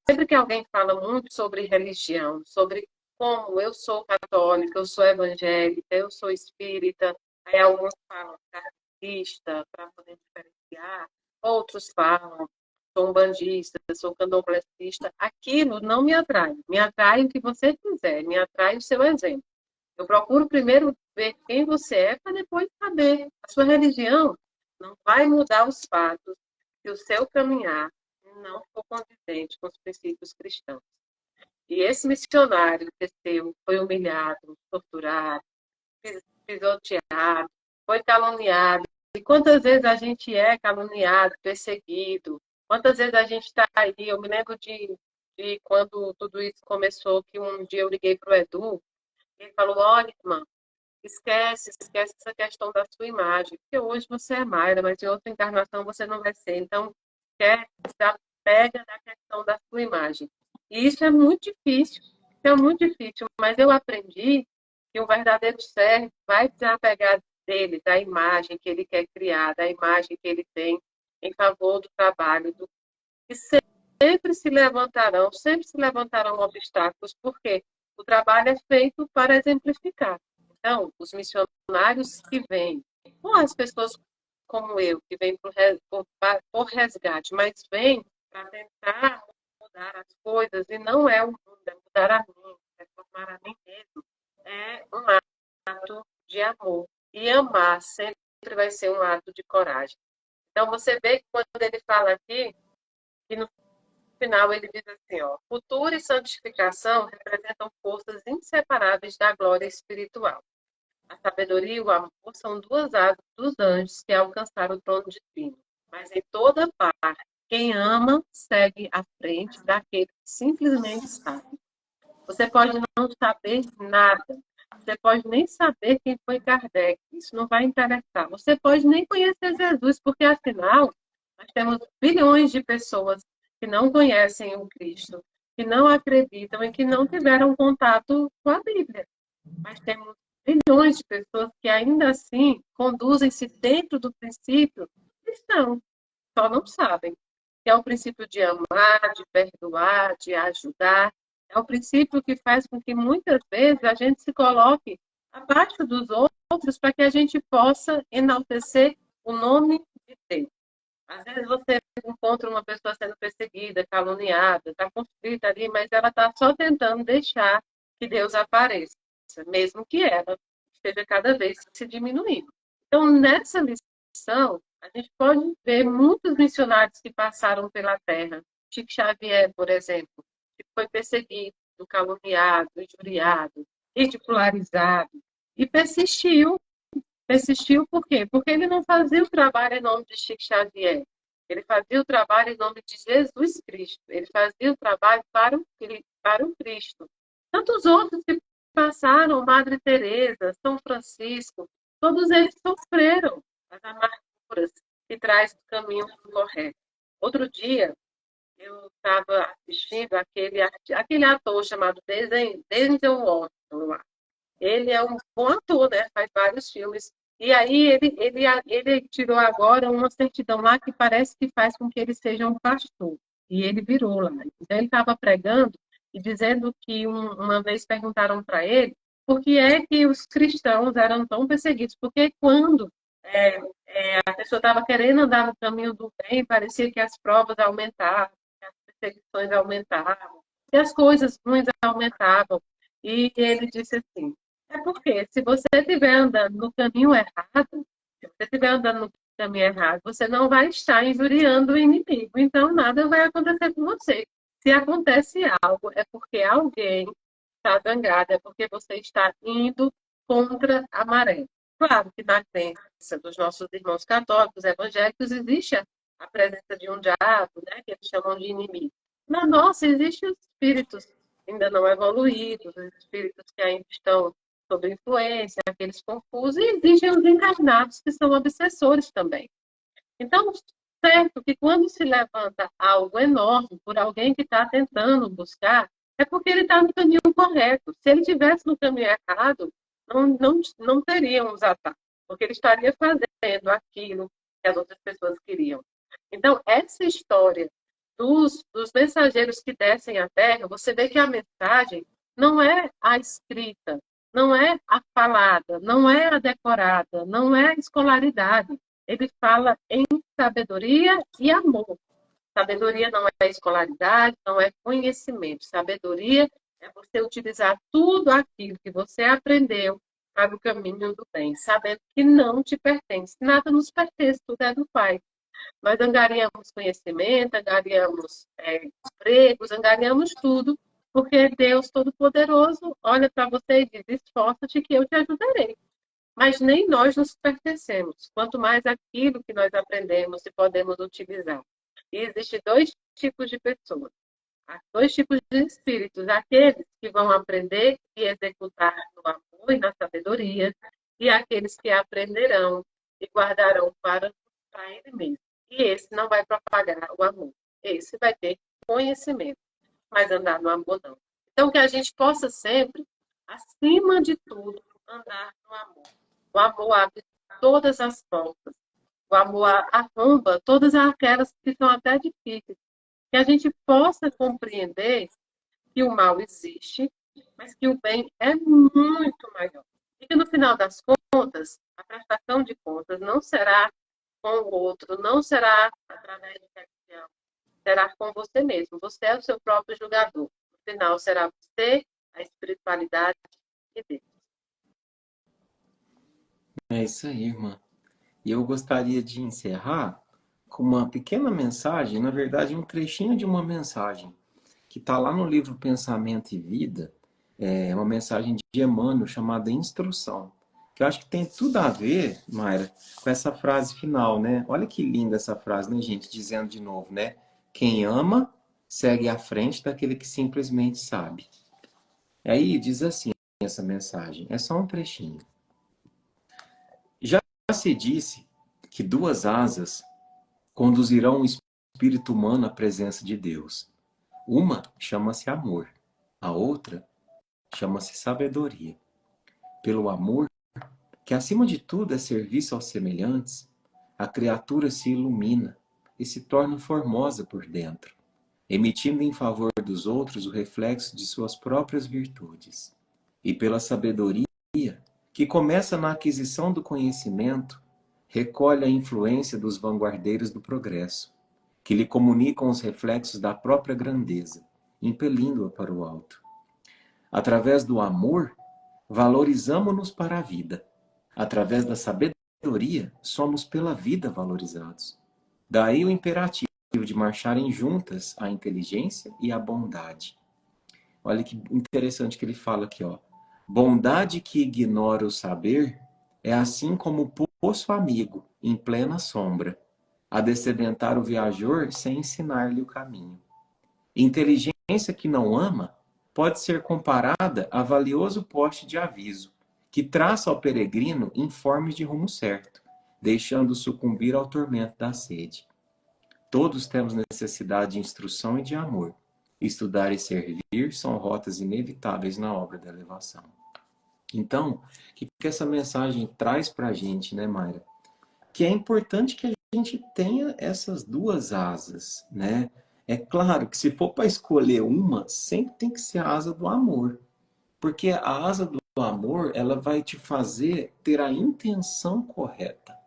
Sempre que alguém fala muito sobre religião, sobre como eu sou católica, eu sou evangélica, eu sou espírita, aí alguns falam kardecista para poder diferenciar, outros falam sou umbandista, sou candomblessista, aquilo não me atrai. Me atrai o que você quiser, me atrai o seu exemplo. Eu procuro primeiro ver quem você é para depois saber. A sua religião não vai mudar os fatos se o seu caminhar não for condizente com os princípios cristãos. E esse missionário desceu, foi humilhado, torturado, pisoteado, foi caluniado. E quantas vezes a gente é caluniado, perseguido? Quantas vezes a gente está aí? Eu me lembro de quando tudo isso começou, que um dia eu liguei para o Edu, e ele falou, olha, irmã, esquece essa questão da sua imagem, porque hoje você é Mayra, mas em outra encarnação você não vai ser. Então, já pega na questão da sua imagem. E isso é muito difícil, mas eu aprendi que o verdadeiro servo vai desapegar dele, da imagem que ele quer criar, da imagem que ele tem em favor do trabalho, e sempre se levantarão obstáculos, porque o trabalho é feito para exemplificar. Então, os missionários que vêm, ou as pessoas como eu, que vêm por resgate, mas vêm para tentar mudar as coisas, e não é o mundo, é mudar a mim, é formar a mim mesmo, é um ato de amor. E amar sempre vai ser um ato de coragem. Então, você vê que quando ele fala aqui, que no final ele diz assim, ó, cultura e santificação representam forças inseparáveis da glória espiritual. A sabedoria e o amor são duas asas dos anjos que alcançaram o trono divino. Mas em toda parte, quem ama segue à frente daquele que simplesmente sabe. Você pode não saber nada. Você pode nem saber quem foi Kardec. Isso não vai interessar. Você pode nem conhecer Jesus, porque afinal, nós temos bilhões de pessoas que não conhecem o Cristo, que não acreditam e que não tiveram contato com a Bíblia. Mas temos bilhões de pessoas que ainda assim conduzem-se dentro do princípio cristão, só não sabem. Que é o princípio de amar, de perdoar, de ajudar. É o princípio que faz com que muitas vezes a gente se coloque abaixo dos outros para que a gente possa enaltecer o nome de Deus. Às vezes você encontra uma pessoa sendo perseguida, caluniada, está conflita ali, mas ela está só tentando deixar que Deus apareça, mesmo que ela esteja cada vez se diminuindo. Então, nessa lição, a gente pode ver muitos missionários que passaram pela terra. Chico Xavier, por exemplo, que foi perseguido, caluniado, injuriado, ridicularizado, e persistiu. Persistiu por quê? Porque ele não fazia o trabalho em nome de Chico Xavier. Ele fazia o trabalho em nome de Jesus Cristo. Ele fazia o trabalho para o Cristo. Tantos outros que passaram, Madre Teresa, São Francisco, todos eles sofreram as amarguras que traz o caminho correto. Outro dia, eu estava assistindo aquele ator chamado Denzel Washington. Ele é um bom ator, né? Faz vários filmes. E aí ele tirou agora uma certidão lá que parece que faz com que ele seja um pastor. E ele virou lá. Então ele estava pregando e dizendo que uma vez perguntaram para ele por que é que os cristãos eram tão perseguidos. Porque quando a pessoa estava querendo andar no caminho do bem, parecia que as provas aumentavam, que as perseguições aumentavam, que as coisas ruins aumentavam. E ele disse assim, é porque se você estiver andando no caminho errado, se você estiver andando no caminho errado, você não vai estar injuriando o inimigo. Então, nada vai acontecer com você. Se acontece algo, é porque alguém está zangado, é porque você está indo contra a maré. Claro que na crença dos nossos irmãos católicos, evangélicos, existe a presença de um diabo, né, que eles chamam de inimigo. Na nossa, existem os espíritos ainda não evoluídos, os espíritos que ainda estão sobre influência, aqueles confusos, e existem os encarnados, que são obsessores também. Então, certo que quando se levanta algo enorme por alguém que está tentando buscar, é porque ele está no caminho correto. Se ele estivesse no caminho errado, não teriam os ataques, porque ele estaria fazendo aquilo que as outras pessoas queriam. Então, essa história dos mensageiros que descem à Terra, você vê que a mensagem não é a escrita, não é a falada, não é a decorada, não é a escolaridade. Ele fala em sabedoria e amor. Sabedoria não é escolaridade, não é conhecimento. Sabedoria é você utilizar tudo aquilo que você aprendeu para o caminho do bem, sabendo que não te pertence. Nada nos pertence, tudo é do Pai. Nós angariamos conhecimento, angariamos empregos, angariamos tudo, porque Deus Todo-Poderoso olha para você e diz: esforça-te que eu te ajudarei. Mas nem nós nos pertencemos, quanto mais aquilo que nós aprendemos e podemos utilizar. E existem dois tipos de pessoas, dois tipos de espíritos: aqueles que vão aprender e executar no amor e na sabedoria, e aqueles que aprenderão e guardarão para ele mesmo. E esse não vai propagar o amor. Esse vai ter conhecimento, mas andar no amor não. Então, que a gente possa sempre, acima de tudo, andar no amor. O amor abre todas as portas. O amor arromba todas aquelas que são até difíceis. Que a gente possa compreender que o mal existe, mas que o bem é muito maior. E que no final das contas, a prestação de contas não será com o outro, não será através de religião, será com você mesmo. Você é o seu próprio julgador. No final, será você, a espiritualidade e Deus. É isso aí, irmã. E eu gostaria de encerrar com uma pequena mensagem, na verdade, um trechinho de uma mensagem, que está lá no livro Pensamento e Vida, é uma mensagem de Emmanuel chamada Instrução, que eu acho que tem tudo a ver, Mayra, com essa frase final, né? Olha que linda essa frase, né, gente? Dizendo de novo, né? Quem ama, segue à frente daquele que simplesmente sabe. E aí diz assim essa mensagem, é só um trechinho. Já se disse que duas asas conduzirão o espírito humano à presença de Deus. Uma chama-se amor, a outra chama-se sabedoria. Pelo amor, que acima de tudo é serviço aos semelhantes, a criatura se ilumina e se torna formosa por dentro, emitindo em favor dos outros o reflexo de suas próprias virtudes. E pela sabedoria, que começa na aquisição do conhecimento, recolhe a influência dos vanguardeiros do progresso, que lhe comunicam os reflexos da própria grandeza, impelindo-a para o alto. Através do amor, valorizamo-nos para a vida. Através da sabedoria, somos pela vida valorizados. Daí o imperativo de marcharem juntas a inteligência e a bondade. Olha que interessante que ele fala aqui, ó. Bondade que ignora o saber é assim como o poço amigo em plena sombra, a descedentar o viajor sem ensinar-lhe o caminho. Inteligência que não ama pode ser comparada a valioso poste de aviso, que traça ao peregrino informes de rumo certo, deixando sucumbir ao tormento da sede. Todos temos necessidade de instrução e de amor. Estudar e servir são rotas inevitáveis na obra da elevação. Então, o que essa mensagem traz para a gente, né, Mayra? Que é importante que a gente tenha essas duas asas, né? É claro que se for para escolher uma, sempre tem que ser a asa do amor. Porque a asa do amor, ela vai te fazer ter a intenção correta.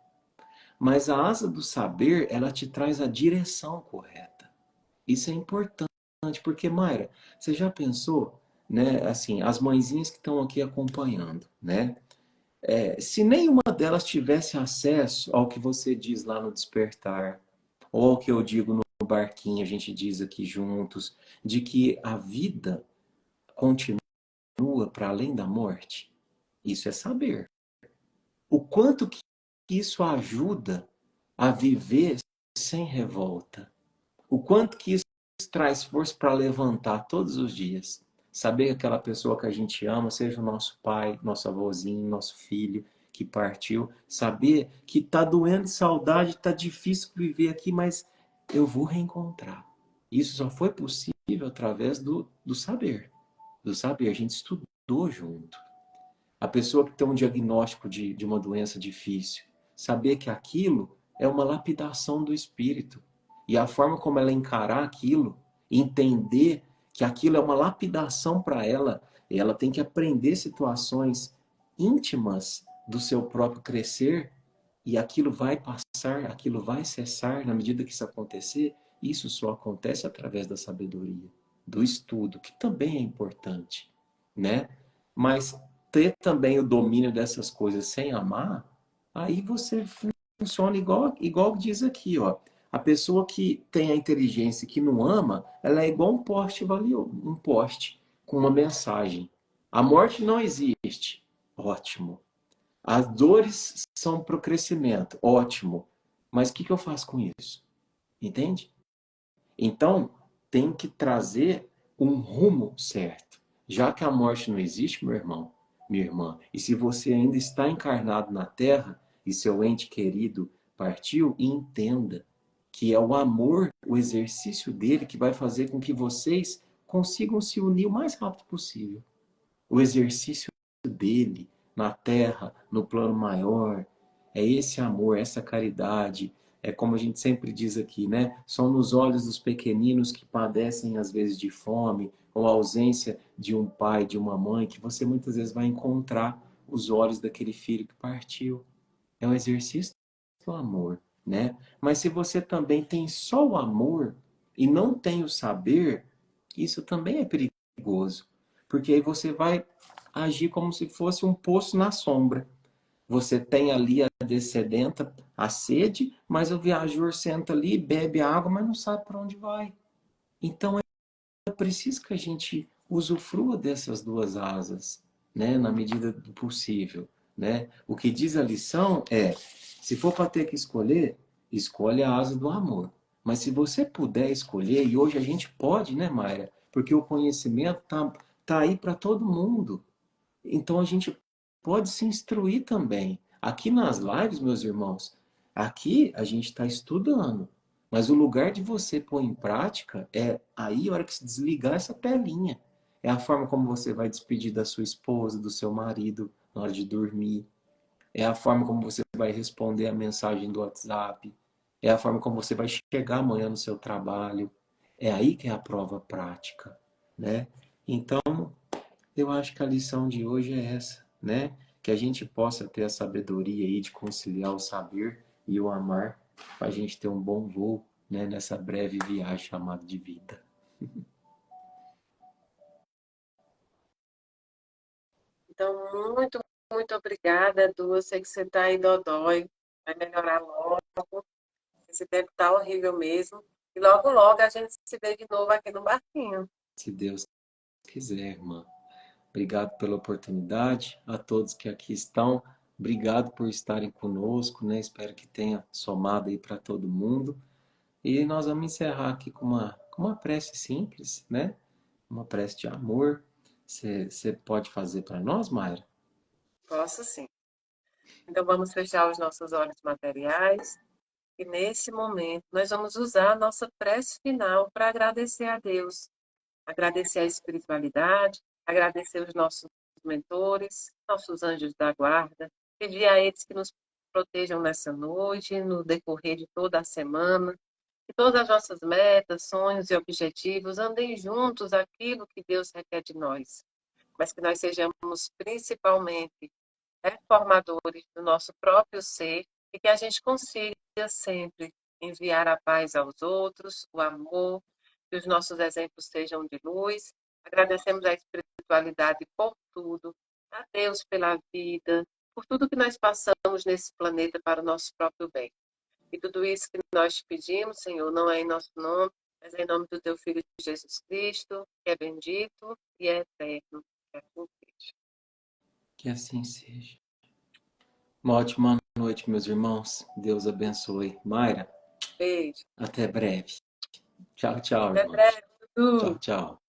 Mas a asa do saber, ela te traz a direção correta. Isso é importante, porque, Mayra, você já pensou, né, assim, as mãezinhas que estão aqui acompanhando, né? Se nenhuma delas tivesse acesso ao que você diz lá no Despertar, ou ao que eu digo no barquinho, a gente diz aqui juntos, de que a vida continua para além da morte, isso é saber. O quanto que isso ajuda a viver sem revolta. O quanto que isso traz força para levantar todos os dias. Saber que aquela pessoa que a gente ama, seja o nosso pai, nosso avôzinho, nosso filho que partiu. Saber que tá doendo de saudade, tá difícil viver aqui, mas eu vou reencontrar. Isso só foi possível através do saber. Do saber. A gente estudou junto. A pessoa que tem um diagnóstico de uma doença difícil, saber que aquilo é uma lapidação do espírito. E a forma como ela encarar aquilo, entender que aquilo é uma lapidação para ela, e ela tem que aprender situações íntimas do seu próprio crescer, e aquilo vai passar, aquilo vai cessar na medida que isso acontecer. Isso só acontece através da sabedoria, do estudo, que também é importante, né? Mas ter também o domínio dessas coisas sem amar, aí você funciona igual diz aqui, ó. A pessoa que tem a inteligência e que não ama, ela é igual um poste valioso, um poste com uma mensagem. A morte não existe. Ótimo. As dores são para o crescimento. Ótimo. Mas o que eu faço com isso? Entende? Então, tem que trazer um rumo certo. Já que a morte não existe, meu irmão, minha irmã, e se você ainda está encarnado na Terra e seu ente querido partiu, entenda que é o amor, o exercício dele que vai fazer com que vocês consigam se unir o mais rápido possível. O exercício dele na terra, no plano maior, é esse amor, essa caridade, é como a gente sempre diz aqui, né? São nos olhos dos pequeninos que padecem às vezes de fome ou ausência de um pai, de uma mãe, que você muitas vezes vai encontrar os olhos daquele filho que partiu. É um exercício do amor, né? Mas se você também tem só o amor e não tem o saber, isso também é perigoso, porque aí você vai agir como se fosse um poço na sombra. Você tem ali a descedenta, a sede, mas o viajor senta ali, bebe a água, mas não sabe para onde vai. Então é preciso que a gente usufrua dessas duas asas, né, na medida do possível, né? O que diz a lição é, se for para ter que escolher, escolhe a asa do amor. Mas se você puder escolher, e hoje a gente pode, né, Mayra? Porque o conhecimento tá aí para todo mundo. Então a gente pode se instruir também. Aqui nas lives, meus irmãos, aqui a gente está estudando. Mas o lugar de você pôr em prática é aí a hora que se desligar essa telinha. É a forma como você vai despedir da sua esposa, do seu marido na hora de dormir. É a forma como você vai responder a mensagem do WhatsApp. É a forma como você vai chegar amanhã no seu trabalho. É aí que é a prova prática, né? Então, eu acho que a lição de hoje é essa, né? Que a gente possa ter a sabedoria aí de conciliar o saber e o amar, para a gente ter um bom voo, né? Nessa breve viagem chamada de vida. Então, muito obrigada, Edu. Eu sei que você está em dodói, vai melhorar logo. Esse tempo está horrível mesmo. E logo a gente se vê de novo aqui no barquinho. Se Deus quiser, irmã. Obrigado pela oportunidade. A todos que aqui estão, obrigado por estarem conosco, né? Espero que tenha somado aí para todo mundo. E nós vamos encerrar aqui com uma prece simples, né? Uma prece de amor. Você pode fazer para nós, Mayra? Posso sim. Então, vamos fechar os nossos olhos materiais. E nesse momento, nós vamos usar a nossa prece final para agradecer a Deus, agradecer a espiritualidade, agradecer os nossos mentores, nossos anjos da guarda, pedir a eles que nos protejam nessa noite, no decorrer de toda a semana, que todas as nossas metas, sonhos e objetivos andem juntos aquilo que Deus requer de nós, mas que nós sejamos principalmente reformadores do nosso próprio ser e que a gente consiga sempre enviar a paz aos outros, o amor, que os nossos exemplos sejam de luz. Agradecemos a espiritualidade por tudo, a Deus pela vida, por tudo que nós passamos nesse planeta para o nosso próprio bem. E tudo isso que nós te pedimos, Senhor, não é em nosso nome, mas é em nome do teu Filho Jesus Cristo, que é bendito e é eterno. Que assim seja. Que assim seja. Uma ótima noite, meus irmãos. Deus abençoe. Mayra, Beijo. até breve. Tchau, tchau, Até irmãos. breve, Dudu. Tchau, tchau.